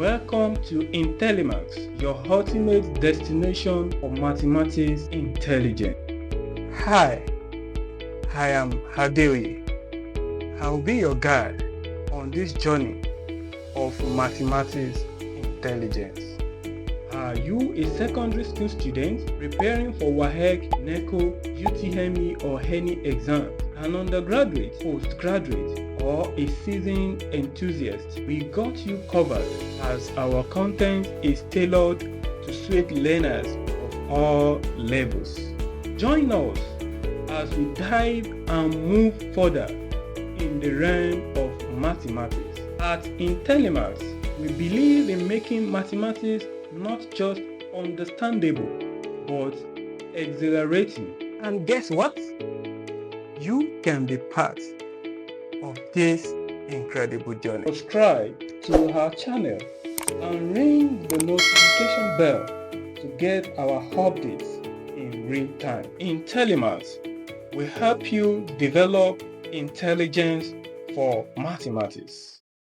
Welcome to IntelliMaths, your ultimate destination for mathematics intelligence. Hi, I am Adeoye. I will be your guide on this journey of mathematics intelligence. Are you a secondary school student preparing for WAEC, NECO, UTME or any exam? An undergraduate, postgraduate, or a seasoned enthusiast? We got you covered as our content is tailored to suit learners of all levels. Join us as we dive and move further in the realm of mathematics. At IntelliMaths, we believe in making mathematics not just understandable, but exhilarating. And guess what? You can be part of this incredible journey. Subscribe to our channel and ring the notification bell to get our updates in real time. IntelliMaths will help you develop intelligence for mathematics.